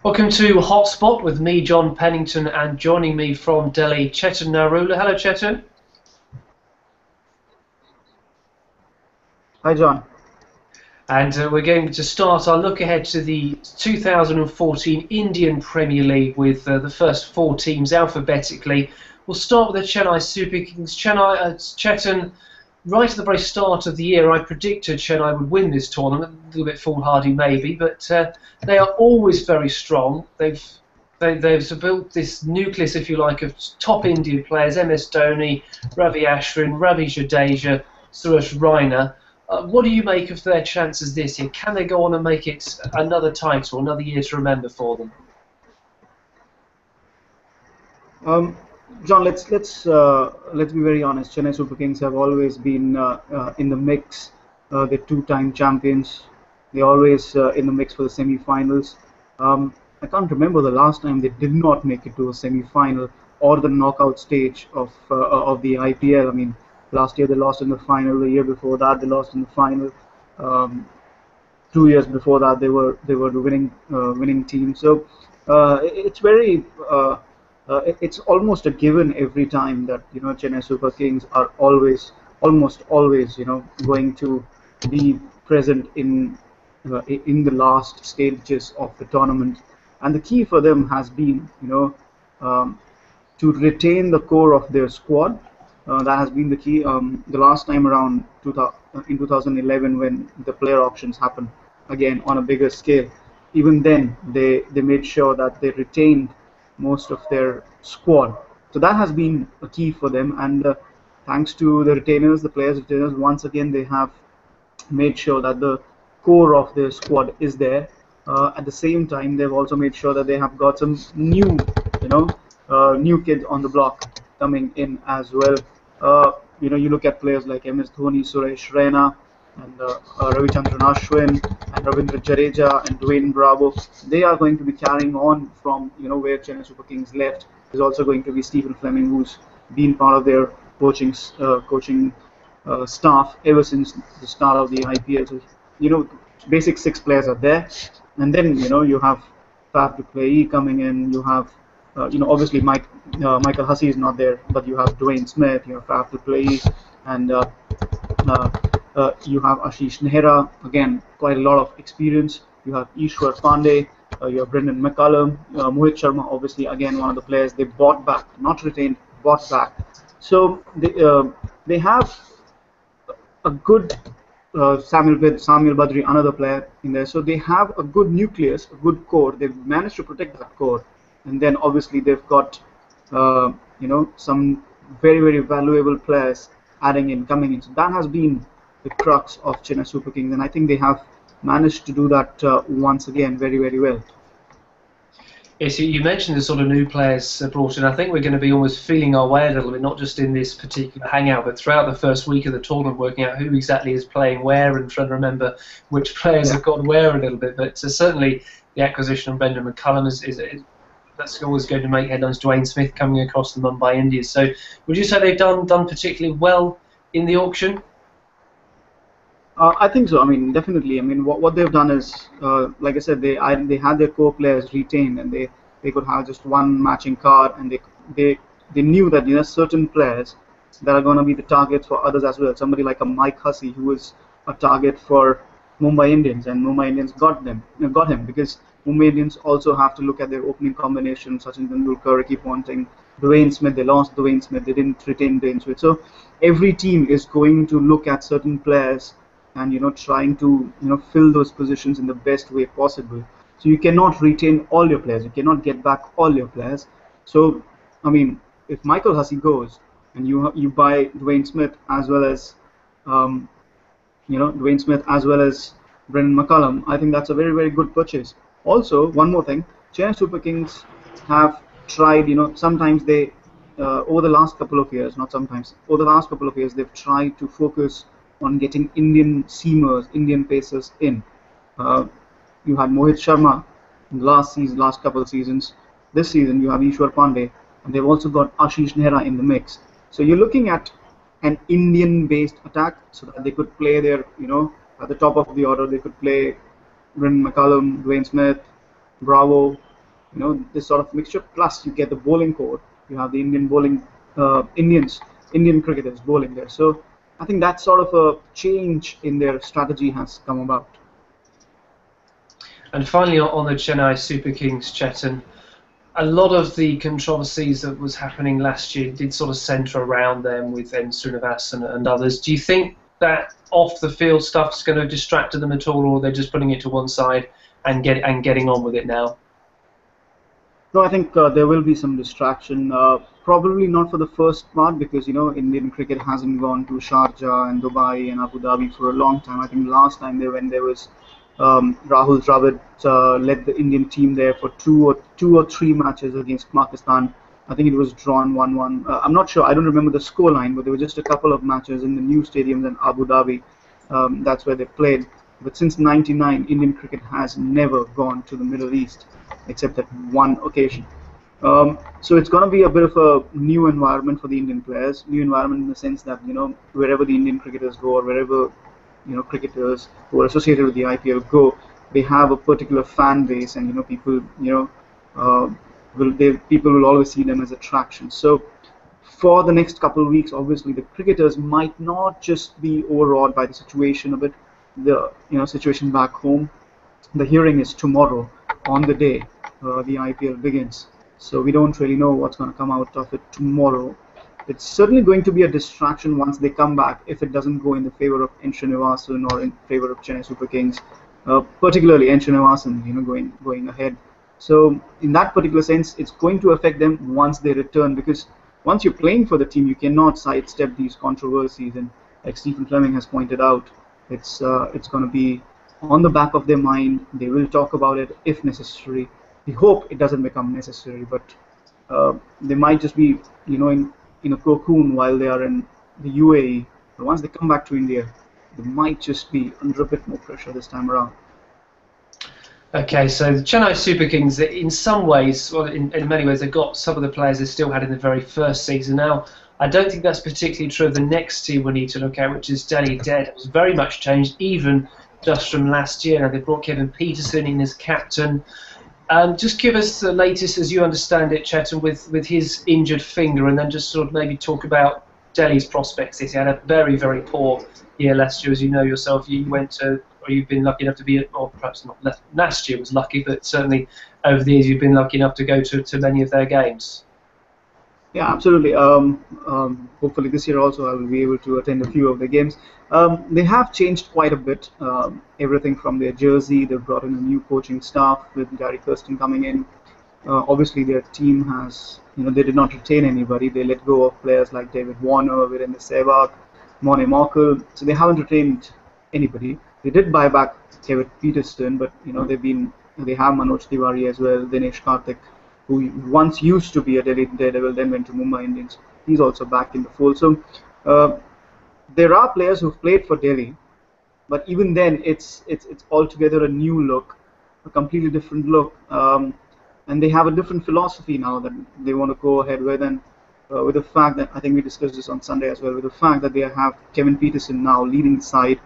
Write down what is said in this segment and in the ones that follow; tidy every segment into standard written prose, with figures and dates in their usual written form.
Welcome to Hotspot with me, John Pennington, and joining me from Delhi, Chetan Narula. Hello, Chetan. Hi, John. And we're going to start our look ahead to the 2014 Indian Premier League with the first four teams alphabetically. We'll start with the Chennai Super Kings. Chetan, right at the very start of the year, I predicted Chennai would win this tournament. A little bit foolhardy, maybe, but they are always very strong. They've built this nucleus, if you like, of top Indian players: MS Dhoni, Ravi Ashwin, Ravi Jadeja, Suresh Raina. What do you make of their chances this year? Can they go on and make it another title, another year to remember for them? John, let's be very honest. Chennai Super Kings have always been in the mix. They're two-time champions. They're always in the mix for the semi-finals. I can't remember the last time they did not make it to a semi-final or the knockout stage of the IPL. I mean, last year they lost in the final. The year before that they lost in the final. 2 years before that they were the winning team. So it's very it's almost a given every time that Chennai Super Kings are almost always going to be present in the last stages of the tournament. And the key for them has been to retain the core of their squad. That has been the key. The last time around, in 2011, when the player auctions happened again on a bigger scale, even then they made sure that they retained most of their squad. So that has been a key for them. And thanks to the retainers, the players' retainers, once again they have made sure that the core of their squad is there. At the same time, they've also made sure that they have got some new kids on the block coming in as well. You look at players like MS Dhoni, Suresh Raina, and Ravichandran Ashwin, and Ravindra Jadeja, and Dwayne Bravo. They are going to be carrying on from where Chennai Super Kings left. There's also going to be Stephen Fleming, who's been part of their coaching staff ever since the start of the IPL. So basic six players are there, and then you have Faf du Plessis coming in. You have obviously Michael Hussey is not there, but you have Dwayne Smith, you have Faf du Plessis, and you have Ashish Nehra, again quite a lot of experience. You have Ishwar Pandey, you have Brendan McCullum, Mohit Sharma, obviously again one of the players they bought back, not retained, bought back. So they have a good Samuel Badri, another player in there. So they have a good nucleus, a good core. They've managed to protect that core, and then obviously they've got some very very valuable players coming in. So that has been the crux of Chennai Super Kings, and I think they have managed to do that once again very very well. Yes, you mentioned the sort of new players brought in. I think we're going to be almost feeling our way a little bit, not just in this particular hangout, but throughout the first week of the tournament, working out who exactly is playing where and trying to remember which players have gone where a little bit. But certainly the acquisition of Brendan McCullum is that's always going to make headlines. Dwayne Smith coming across the Mumbai Indians. So would you say they've done particularly well in the auction? I think so. I mean, definitely. I mean, what they've done is, like I said, they had their core players retained, and they could have just one matching card, and they knew that certain players that are going to be the targets for others as well. Somebody like a Mike Hussey, who was a target for Mumbai Indians, and Mumbai Indians got him because Mumbai Indians also have to look at their opening combination: Sachin Tendulkar, Ricky Ponting, Dwayne Smith. They lost Dwayne Smith. They didn't retain Dwayne Smith. So every team is going to look at certain players and trying to fill those positions in the best way possible. So you cannot retain all your players, you cannot get back all your players. So I mean, if Michael Hussey goes and you buy Dwayne Smith as well as Brendan McCullum, I think that's a very very good purchase. Also, one more thing, Chennai Super Kings have tried, sometimes they over the last couple of years, not sometimes, over the last couple of years, they've tried to focus on getting Indian seamers, Indian pacers in. You had Mohit Sharma in the last couple of seasons. This season you have Ishwar Pandey, and they've also got Ashish Nehra in the mix. So you're looking at an Indian-based attack, so that they could play their, at the top of the order, they could play Brendan McCullum, Dwayne Smith, Bravo, this sort of mixture. Plus, you get the bowling code. You have the Indian bowling, Indian cricketers bowling there. So I think that sort of a change in their strategy has come about. And finally, on the Chennai Super Kings, Chetan, a lot of the controversies that was happening last year did sort of centre around them with N. Srinivasan and others. Do you think that off the field stuff's going to distract them at all, or they're just putting it to one side and getting on with it now? No, I think there will be some distraction. Probably not for the first part because Indian cricket hasn't gone to Sharjah and Dubai and Abu Dhabi for a long time. I think last time they went there was Rahul Dravid led the Indian team there for two or three matches against Pakistan. I think it was drawn 1-1. I'm not sure. I don't remember the scoreline, but there were just a couple of matches in the new stadiums in Abu Dhabi. That's where they played. But since '99, Indian cricket has never gone to the Middle East, except at one occasion. So it's going to be a bit of a new environment for the Indian players. New environment in the sense that wherever the Indian cricketers go or wherever cricketers who are associated with the IPL go, they have a particular fan base, and people uh, people will always see them as attractions. So for the next couple of weeks, obviously the cricketers might not just be overawed by the situation a bit, the situation back home. The hearing is tomorrow on the day the IPL begins. So we don't really know what's going to come out of it tomorrow. It's certainly going to be a distraction once they come back if it doesn't go in the favor of N. Srinivasan or in favor of Chennai Super Kings, particularly N. Srinivasan, going ahead. So in that particular sense, it's going to affect them once they return because once you're playing for the team, you cannot sidestep these controversies. And like Stephen Fleming has pointed out, it's going to be on the back of their mind. They will talk about it if necessary. We hope it doesn't become necessary, but they might just be, in a cocoon while they are in the UAE. But once they come back to India, they might just be under a bit more pressure this time around. Okay, so the Chennai Super Kings, in some ways, well, in many ways, they've got some of the players they still had in the very first season. Now, I don't think that's particularly true of the next team we need to look at, which is Delhi Daredevils. Very much changed, even just from last year. Now, they brought Kevin Peterson in as captain. Just give us the latest, as you understand it, Chetan, with his injured finger, and then just sort of maybe talk about Delhi's prospects. He had a very, very poor year last year, as you know yourself. You went to, or you've been lucky enough to be, or perhaps not last year was lucky, but certainly over the years you've been lucky enough to go to many of their games. Yeah, absolutely. Hopefully this year also I will be able to attend a few of the games. They have changed quite a bit. Everything from their jersey, they've brought in a new coaching staff with Gary Kirsten coming in. Obviously, their team has, they did not retain anybody. They let go of players like David Warner, Virender Sehwag, Mone Markle. So they haven't retained anybody. They did buy back Kevin Peterson, but they have Manoj Tiwari as well, Dinesh Karthik, who once used to be a Delhi Daredevil, then went to Mumbai Indians. He's also back in the fold. So there are players who've played for Delhi, but even then, it's altogether a new look, a completely different look, and they have a different philosophy now that they want to go ahead with. And with the fact that I think we discussed this on Sunday as well, with the fact that they have Kevin Peterson now leading the side,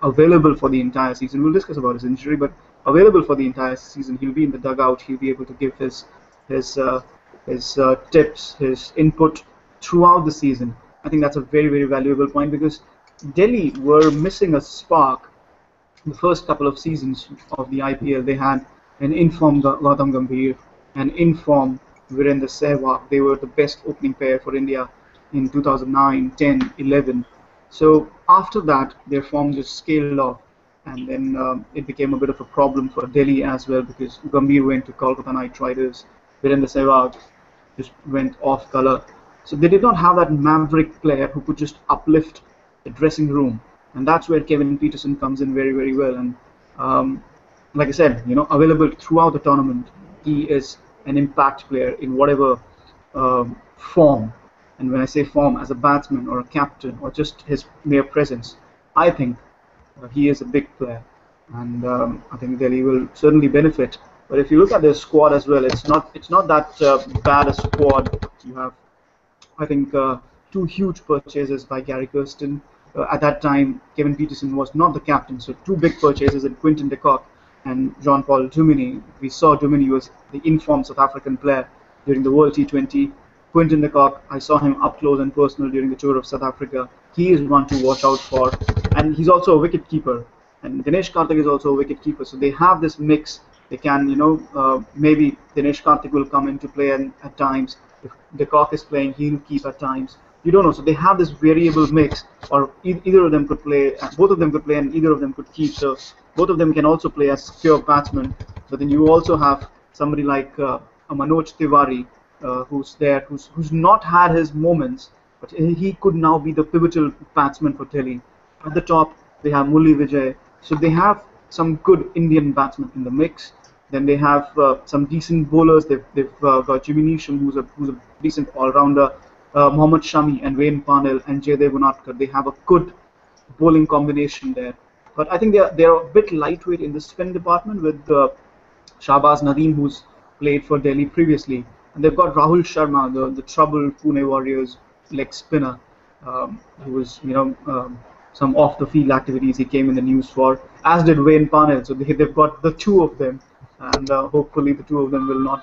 available for the entire season. We'll discuss about his injury, but available for the entire season. He'll be in the dugout. He'll be able to give his tips, his input throughout the season. I think that's a very, very valuable point because Delhi were missing a spark the first couple of seasons of the IPL. They had an informed Gautam Gambhir, an informed Virender Sehwag. They were the best opening pair for India in 2009, 10, 11. So after that, their form just scaled off, and then it became a bit of a problem for Delhi as well because Gambhir went to Kolkata Knight Riders, Virender Sehwag just went off color. So they did not have that maverick player who could just uplift the dressing room, and that's where Kevin Peterson comes in very, very well. And like I said, available throughout the tournament, he is an impact player in whatever form. And when I say form, as a batsman or a captain or just his mere presence, I think he is a big player, and I think Delhi will certainly benefit. But if you look at their squad as well, it's not that bad a squad. You have, I think, two huge purchases by Gary Kirsten. At that time, Kevin Peterson was not the captain, so two big purchases in Quinton de Kock and Jean-Paul Duminy. We saw Duminy was the informed South African player during the World T20. Quinton de Kock, I saw him up close and personal during the tour of South Africa. He is one to watch out for, and he's also a wicket keeper. And Dinesh Karthik is also a wicket keeper. So they have this mix. They can, maybe Dinesh Karthik will come into play and at times. If de Kock is playing, he'll keep at times. You don't know. So they have this variable mix, or either of them could play, both of them could play, and either of them could keep. So both of them can also play as pure batsmen. But then you also have somebody like a Manoj Tiwari, who's there, who's not had his moments, but he could now be the pivotal batsman for Delhi. At the top, they have Murli Vijay. So they have some good Indian batsmen in the mix. Then they have some decent bowlers. They've got Jimmy Neesham, who's a decent all-rounder. Mohammad Shami and Wayne Parnell and Jaydev Unadkat. They have a good bowling combination there. But I think they're a bit lightweight in the spin department with Shahbaz Nadeem, who's played for Delhi previously. And they've got Rahul Sharma, the troubled Pune Warriors leg spinner, who was, some off-the-field activities he came in the news for, as did Wayne Parnell. So they've got the two of them, and hopefully the two of them will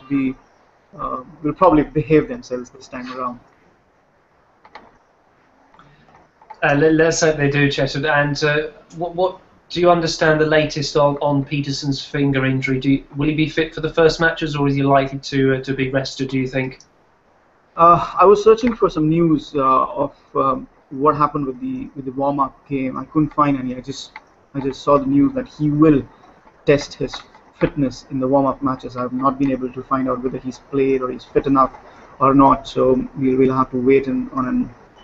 probably behave themselves this time around. Let's hope they do, Chetan. And what do you understand the latest on Peterson's finger injury? Will he be fit for the first matches, or is he likely to be rested, do you think? I was searching for some news of what happened with the warm-up game. I couldn't find any. I just saw the news that he will test his fitness in the warm-up matches. I've not been able to find out whether he's played or he's fit enough or not. So we'll have to wait on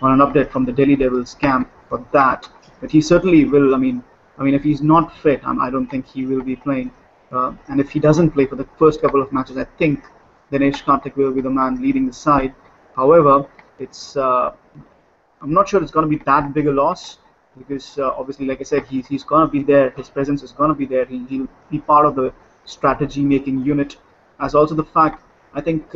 an update from the Delhi Devils camp for that. But he certainly will. I mean, if he's not fit, I don't think he will be playing. And if he doesn't play for the first couple of matches, I think Dinesh Karthik will be the man leading the side. However, I'm not sure it's going to be that big a loss because obviously, like I said, he's going to be there. His presence is going to be there. He'll be part of the strategy-making unit. As also the fact, I think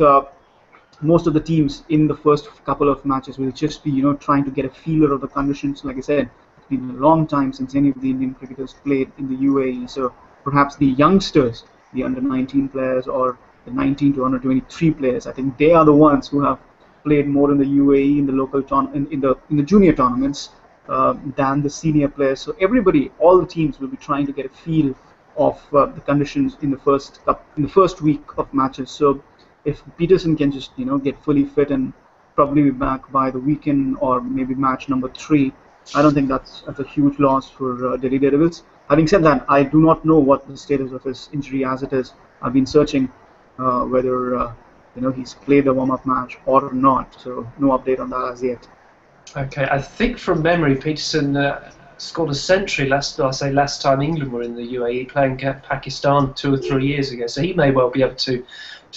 most of the teams in the first couple of matches will just be, trying to get a feeler of the conditions. Like I said, it's been a long time since any of the Indian cricketers played in the UAE. So perhaps the youngsters, the under-19 players or the 19 to under-23 players, I think they are the ones who have played more in the UAE in the local in the junior tournaments than the senior players. So everybody, all the teams will be trying to get a feel of the conditions in the first week of matches. So if Peterson can just get fully fit and probably be back by the weekend or maybe match number 3, I don't think that's a huge loss for Delhi Daredevils. Having said that, I do not know what the status of his injury as it is. I've been searching whether he's played the warm-up match or not. So no update on that as yet. Okay, I think from memory, Peterson scored a century last time England were in the UAE playing Pakistan 2 or 3 years ago. So he may well be able to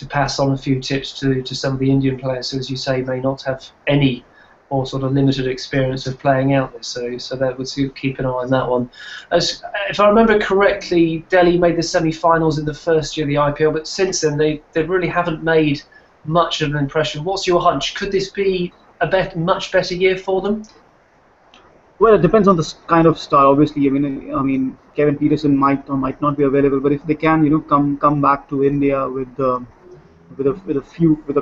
pass on a few tips to some of the Indian players who, as you say, may not have any or sort of limited experience of playing out this. So that would keep an eye on that one. If I remember correctly, Delhi made the semi-finals in the first year of the IPL, but since then they really haven't made much of an impression. What's your hunch? Could this be a much better year for them? Well, it depends on the kind of style. Obviously, I mean, Kevin Peterson might or might not be available, but if they can, come back to India with a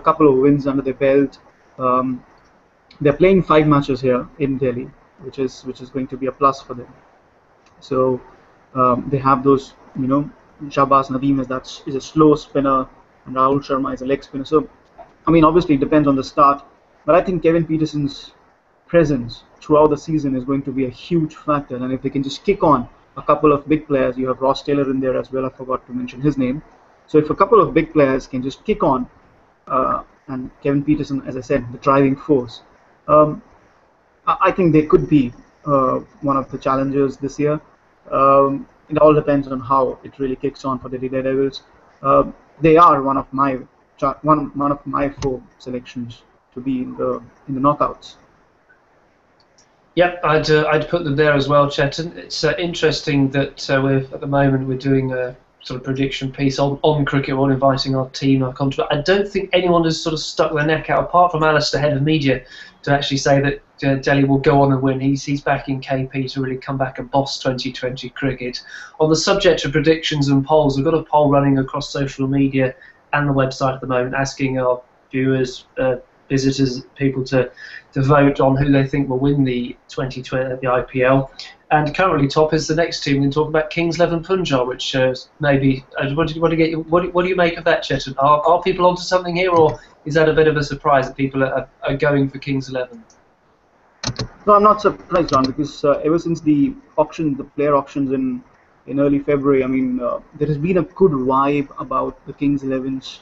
couple of wins under their belt. They're playing 5 matches here in Delhi, which is going to be a plus for them. So they have those, Shahbaz Nadeem is a slow spinner, and Rahul Sharma is a leg spinner. So, I mean, obviously it depends on the start, but I think Kevin Peterson's presence throughout the season is going to be a huge factor. And if they can just kick on a couple of big players, you have Ross Taylor in there as well. I forgot to mention his name. So if a couple of big players can just kick on, and Kevin Peterson, as I said, the driving force. I think they could be one of the challengers this year. It all depends on how it really kicks on for the Daredevils. They are one of my 4 selections to be in the knockouts. Yep, I'd put them there as well, Chetan. It's interesting that at the moment we're doing sort of prediction piece on Cricket One, inviting our team, our contributor. I don't think anyone has sort of stuck their neck out, apart from Alistair, head of media, to actually say that Delhi will go on and win. He's backing KP to really come back and boss 2020 cricket. On the subject of predictions and polls, we've got a poll running across social media and the website at the moment, asking our viewers, visitors, people to vote on who they think will win the 2020 the IPL. And currently top is the next team. We can talk about Kings 11 Punjab, which maybe. What do you make of that, Chetan? Are people onto something here, or is that a bit of a surprise that people are going for Kings 11? No, I'm not surprised, John, because ever since the player auctions in early February, I mean, there has been a good vibe about the Kings 11's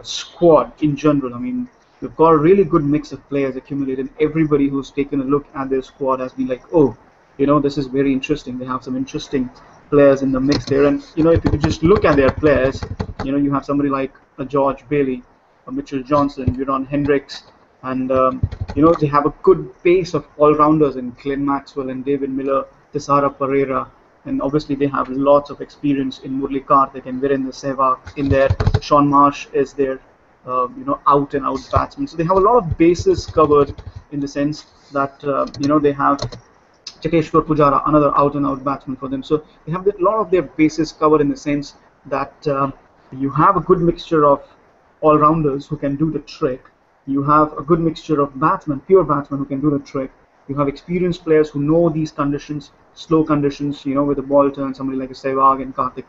squad in general. I mean, we've got a really good mix of players accumulated. Everybody who's taken a look at their squad has been like, oh, this is very interesting. They have some interesting players in the mix there. And, if you just look at their players, you have somebody like a George Bailey, a Mitchell Johnson, Viran Hendricks, and, they have a good base of all-rounders in Glenn Maxwell and David Miller, Tisara Pereira, and obviously they have lots of experience in Murli Karthik and Virendra Sehwag in there. Sean Marsh is their, out-and-out batsman. So they have a lot of bases covered in the sense that, they have Cheteshwar Pujara, another out-and-out batsman for them. So they have a lot of their bases covered in the sense that you have a good mixture of all-rounders who can do the trick. You have a good mixture of pure batsmen who can do the trick. You have experienced players who know these conditions, slow conditions, with the ball turn, somebody like a Sehwag and Karthik.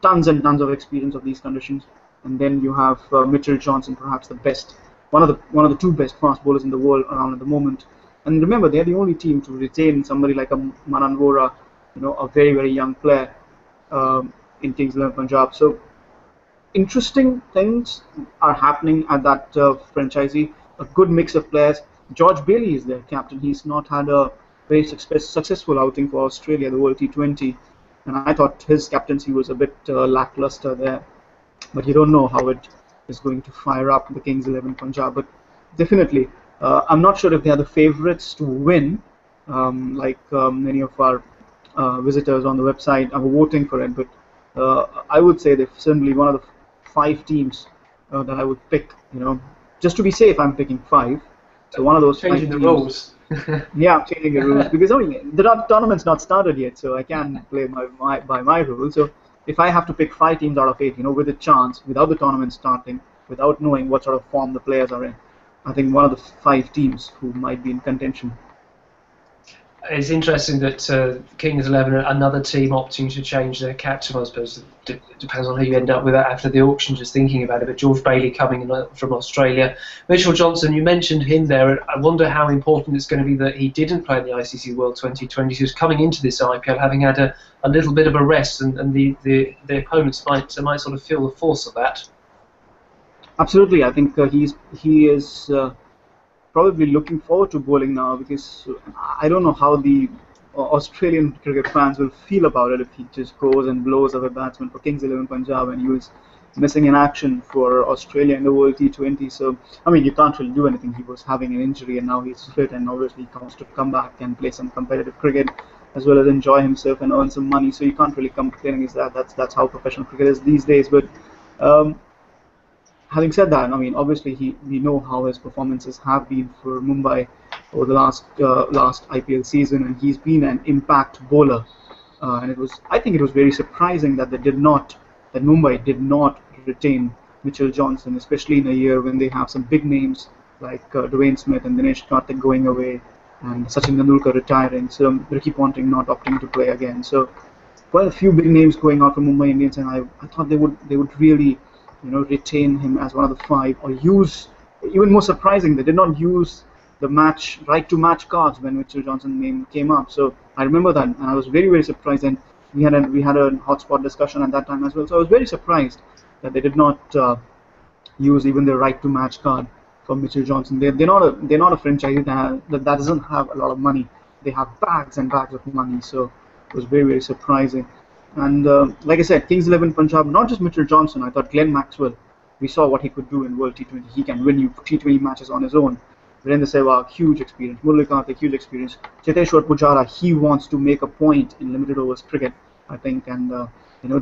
Tons and tons of experience of these conditions. And then you have Mitchell Johnson, perhaps the best, one of the two best fast bowlers in the world around at the moment. And remember, they're the only team to retain somebody like a Manan Vora, a very, very young player in Kings 11 Punjab. So interesting things are happening at that franchisee. A good mix of players. George Bailey is their captain. He's not had a very successful outing for Australia, the World T20. And I thought his captaincy was a bit lackluster there. But you don't know how it is going to fire up the Kings 11 Punjab. But definitely, I'm not sure if they are the favourites to win, like many of our visitors on the website are voting for it. But I would say they're certainly one of the 5 teams that I would pick. Just to be safe, I'm picking 5. So one of those changing 5 the teams. rules. Yeah, changing the rules because the tournament's not started yet, so I can't play by my rules. So if I have to pick 5 teams out of 8, with a chance, without the tournament starting, without knowing what sort of form the players are in, I think one of the 5 teams who might be in contention. It's interesting that Kings 11, another team opting to change their captain. I suppose it depends on who you end up with after the auction, just thinking about it. But George Bailey coming in from Australia. Mitchell Johnson, you mentioned him there. I wonder how important it's going to be that he didn't play in the ICC World 2020. He was coming into this IPL having had a little bit of a rest, and the opponents might sort of feel the force of that. Absolutely. I think he is probably looking forward to bowling now, because I don't know how the Australian cricket fans will feel about it if he just goes and blows up a batsman for Kings 11 Punjab and he was missing in action for Australia in the World T20. So, I mean, you can't really do anything. He was having an injury and now he's fit, and obviously he wants to come back and play some competitive cricket as well as enjoy himself and earn some money. So you can't really complain against that. That's how professional cricket is these days. But having said that, I mean, obviously we know how his performances have been for Mumbai over the last IPL season, and he's been an impact bowler. And I think it was very surprising that Mumbai did not retain Mitchell Johnson, especially in a year when they have some big names like Dwayne Smith and Dinesh Karthik going away, and Sachin Tendulkar retiring, so Ricky Ponting not opting to play again. So quite a few big names going out for Mumbai Indians, and I thought they would really retain him as one of the 5, or use, even more surprising, they did not use the right to match cards when Mitchell Johnson's name came up. So I remember that, and I was very, very surprised. And we had a hotspot discussion at that time as well. So I was very surprised that they did not use even the right to match card for Mitchell Johnson. They're not a franchise that doesn't have a lot of money. They have bags and bags of money. So it was very, very surprising. And like I said, Kings 11 Punjab, not just Mitchell Johnson. I thought Glenn Maxwell, we saw what he could do in World T20. He can win you T20 matches on his own. Virendra Sehwag, huge experience. Murli Karthik, huge experience. Cheteshwar Pujara, he wants to make a point in limited overs cricket, I think. And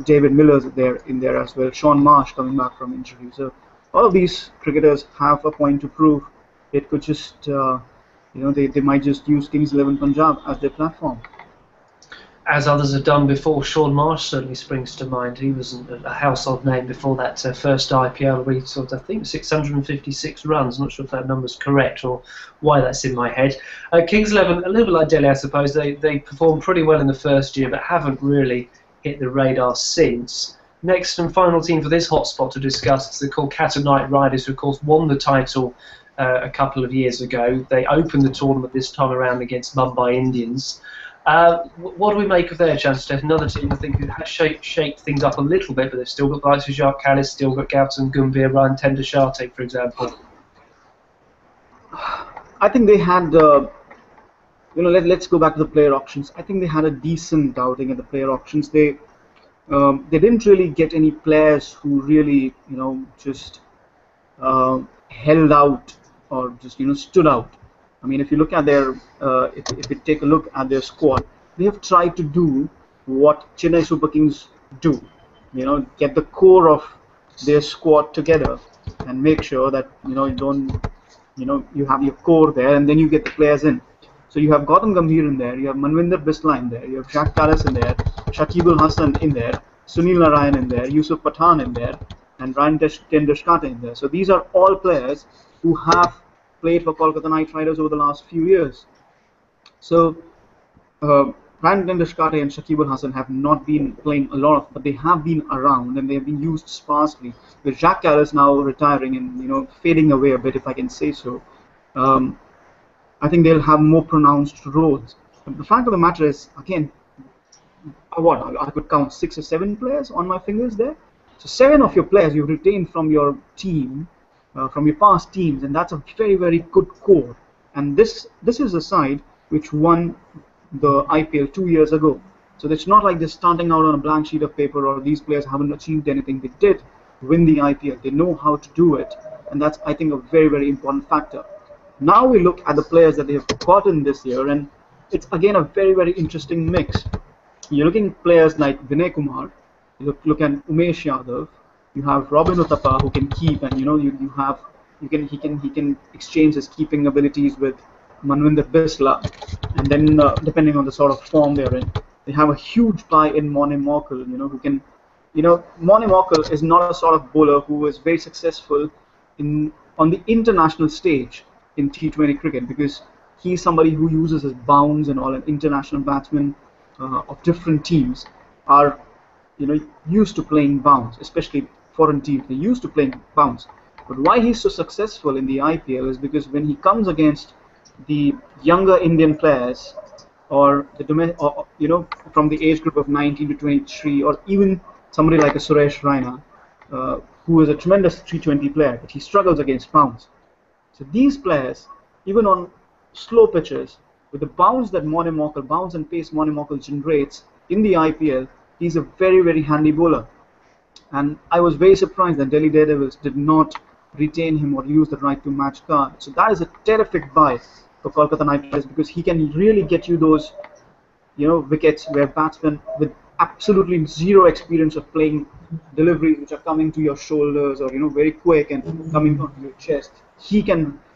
David Miller's there in there as well. Sean Marsh coming back from injury. So all of these cricketers have a point to prove. It could just, they might just use Kings 11 Punjab as their platform. As others have done before, Sean Marsh certainly springs to mind. He was a household name before that first IPL where he scored, I think, 656 runs. Not sure if that number's correct or why that's in my head. Kings 11, a little bit like Delhi, I suppose. They performed pretty well in the first year, but haven't really hit the radar since. Next and final team for this hotspot to discuss is the Kolkata Knight Riders, who of course won the title a couple of years ago. They opened the tournament this time around against Mumbai Indians. What do we make of their chance, Steph? Another team I think who has shaped things up a little bit, but they've still got guys like Jacques Kallis, still got Gautam Gambhir, Ryan Tendulkar, for example. I think they had, let's go back to the player auctions. I think they had a decent outing at the player auctions. They didn't really get any players who really, just held out or just, stood out. I mean, if you look at their, if you take a look at their squad, they have tried to do what Chennai Super Kings do. Get the core of their squad together and make sure that you have your core there, and then you get the players in. So you have Gautam Gambhir in there, you have Manvinder Bisla in there, you have Jacques Kallis in there, Shakib Hassan in there, Sunil Narayan in there, Yusuf Pathan in there, and Ryan Tendulkar in there. So these are all players who have played for Kolkata Knight Riders over the last few years. So Ryan Tendulkar and Shakib Hassan have not been playing a lot, but they have been around and they have been used sparsely. With Jacques Kallis now retiring and fading away a bit, if I can say so, I think they'll have more pronounced roles. But the fact of the matter is, again, I could count 6 or 7 players on my fingers there. So 7 of your players you've retained from your team. From your past teams, and that's a very, very good core. And this is a side which won the IPL 2 years ago. So it's not like they're starting out on a blank sheet of paper or these players haven't achieved anything. They did win the IPL. They know how to do it, and that's, I think, a very, very important factor. Now we look at the players that they have gotten this year, and it's again a very, very interesting mix. You're looking at players like Vinay Kumar. You look at Umesh Yadav. You have Robin Uthappa who can keep, and he can exchange his keeping abilities with Manvinder Bisla, and then depending on the sort of form they're in, they have a huge guy in Muttiah Muralitharan, who can, Muttiah Muralitharan is not a sort of bowler who is very successful on the international stage in T20 cricket, because he's somebody who uses his bounce and all, and international batsmen of different teams are used to playing bounce, especially foreign teams. They're used to playing bounce. But why he's so successful in the IPL is because when he comes against the younger Indian players, or from the age group of 19 to 23, or even somebody like a Suresh Raina, who is a tremendous T20 player, but he struggles against bounce. So these players, even on slow pitches, with the bounce that Muttiah Muralitharan, bounce and pace Muttiah Muralitharan generates in the IPL, he's a very, very handy bowler. And I was very surprised that Delhi Daredevils did not retain him or use the right to match card. So that is a terrific buy for Kolkata Knight Riders, because he can really get you those, wickets where batsmen with absolutely zero experience of playing deliveries which are coming to your shoulders or very quick and coming onto your chest. He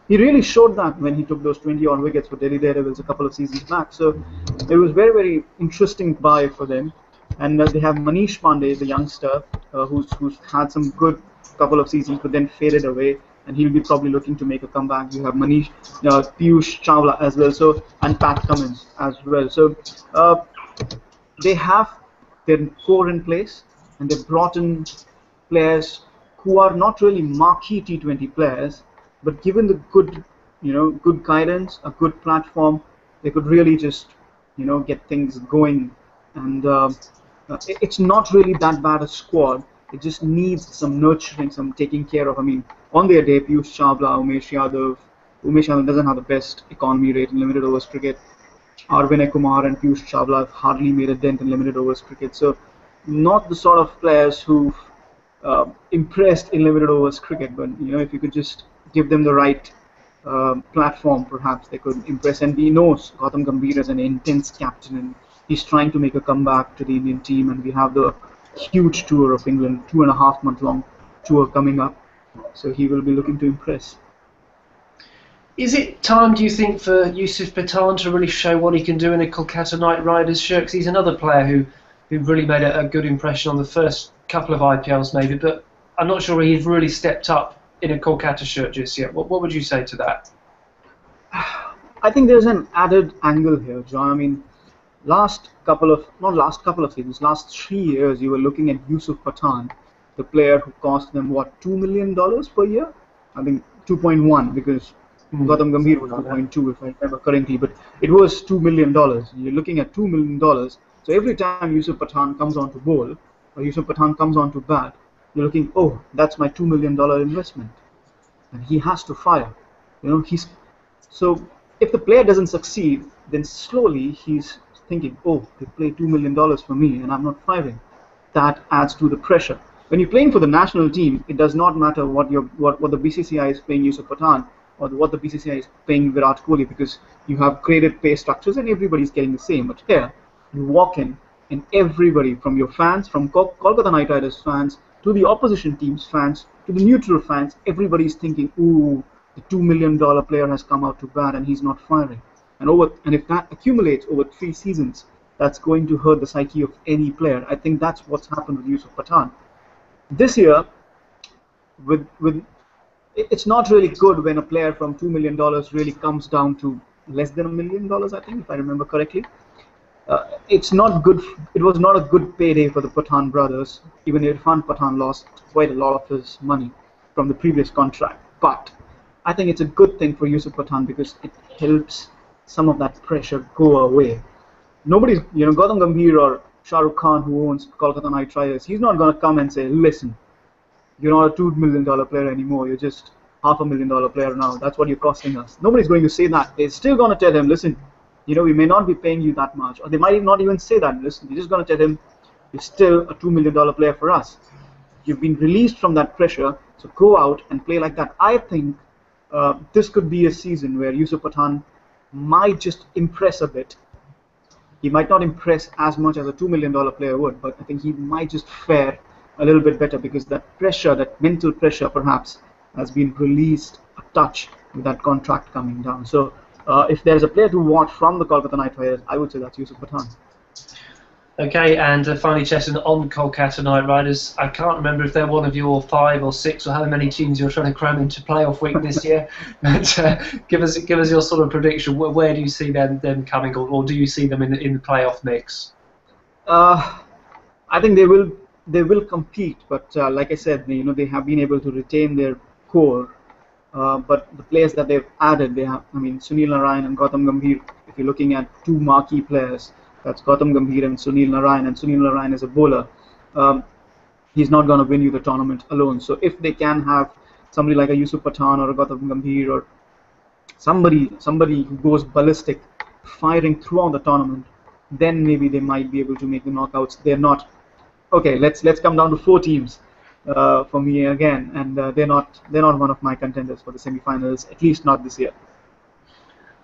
really showed that when he took those 20-odd wickets for Delhi Daredevils a couple of seasons back. So it was very, very interesting buy for them. And they have Manish Pandey, the youngster, who's had some good couple of seasons, but then faded away, and he'll be probably looking to make a comeback. You have Piyush Chawla as well, and Pat Cummins as well. So they have their core in place, and they've brought in players who are not really marquee T20 players, but given the good guidance, a good platform, they could really just get things going. And it's not really that bad a squad. It just needs some nurturing, some taking care of. I mean, on their day, Piyush Chawla, Umesh Yadav doesn't have the best economy rate in limited overs cricket. Vinay Kumar and Piyush Chawla have hardly made a dent in limited overs cricket. So not the sort of players who've impressed in limited overs cricket, but if you could just give them the right platform, perhaps they could impress. And we know Gautam Gambhir is an intense captain, and he's trying to make a comeback to the Indian team, and we have the huge tour of England, 2.5 month long tour coming up. So he will be looking to impress. Is it time, do you think, for Yusuf Pathan to really show what he can do in a Kolkata Knight Riders shirt? Because he's another player who really made a good impression on the first couple of IPLs maybe, but I'm not sure he's really stepped up in a Kolkata shirt just yet. What would you say to that? I think there's an added angle here, John. I mean, not last couple of seasons, last 3 years, you were looking at Yusuf Pathan, the player who cost them what, $2 million per year? I think 2.1 because Gautam Gambhir was 2.2 if I remember correctly, but it was $2 million. You're looking at $2 million. So every time Yusuf Pathan comes on to bowl or Yusuf Pathan comes on to bat, you're looking, oh, that's my $2 million investment, and he has to fire. He's so if the player doesn't succeed, then slowly he's thinking, oh, they play $2 million for me and I'm not firing. That adds to the pressure. When you're playing for the national team, it does not matter what the BCCI is paying Yusuf Pathan or what the BCCI is paying Virat Kohli, because you have created pay structures and everybody's getting the same. But here, you walk in and everybody, from your fans, from Kolkata Knight Riders fans to the opposition team's fans to the neutral fans, everybody's thinking, ooh, the $2 million player has come out to bat and he's not firing. And if that accumulates over 3 seasons, that's going to hurt the psyche of any player. I think that's what's happened with Yusuf Pathan. This year, it's not really good when a player from $2 million really comes down to less than $1 million, I think, if I remember correctly. It's not good. It was not a good payday for the Pathan brothers. Even Irfan Pathan lost quite a lot of his money from the previous contract. But I think it's a good thing for Yusuf Pathan because it helps some of that pressure go away. Nobody's, Gautam Gambhir or Shah Rukh Khan, who owns Kolkata Knight Riders, he's not going to come and say, listen, you're not a $2 million player anymore, you're just $500,000 player now, that's what you're costing us. Nobody's going to say that. They're still going to tell him, listen, we may not be paying you that much, or they might not even say that. Listen, you're just going to tell him, you're still a $2 million player for us. You've been released from that pressure, so go out and play like that. I think this could be a season where Yusuf Pathan might just impress a bit. He might not impress as much as a $2 million player would, but I think he might just fare a little bit better because that pressure, that mental pressure perhaps, has been released a touch with that contract coming down. So if there's a player to watch from the Kolkata Knight Riders, I would say that's Yusuf Pathan. Okay, and finally, Chesson, on Kolkata Knight Riders, I can't remember if they're one of your 5 or 6 or how many teams you're trying to cram into playoff week this year. But give us your sort of prediction. Where do you see them coming, or do you see them in the playoff mix? I think they will compete, but like I said, they have been able to retain their core. But the players that they've added, Sunil Narayan and Gautam Gambhir. If you're looking at 2 marquee players, that's Gautam Gambhir and Sunil Narayan. And Sunil Narayan is a bowler. He's not going to win you the tournament alone. So if they can have somebody like a Yusuf Pathan or a Gautam Gambhir or somebody who goes ballistic, firing throughout the tournament, then maybe they might be able to make the knockouts. They're not. Okay, let's come down to 4 teams for me again, and they're not one of my contenders for the semi-finals, at least not this year.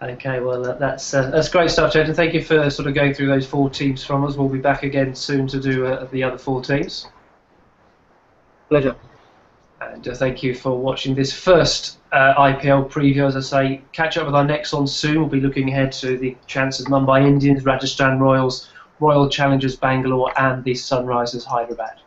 Okay, well that's great stuff, Jed, and thank you for sort of going through those 4 teams from us. We'll be back again soon to do the other 4 teams. Pleasure. And thank you for watching this first IPL preview. As I say, catch up with our next one soon. We'll be looking ahead to the chances Mumbai Indians, Rajasthan Royals, Royal Challengers Bangalore and the Sunrisers Hyderabad.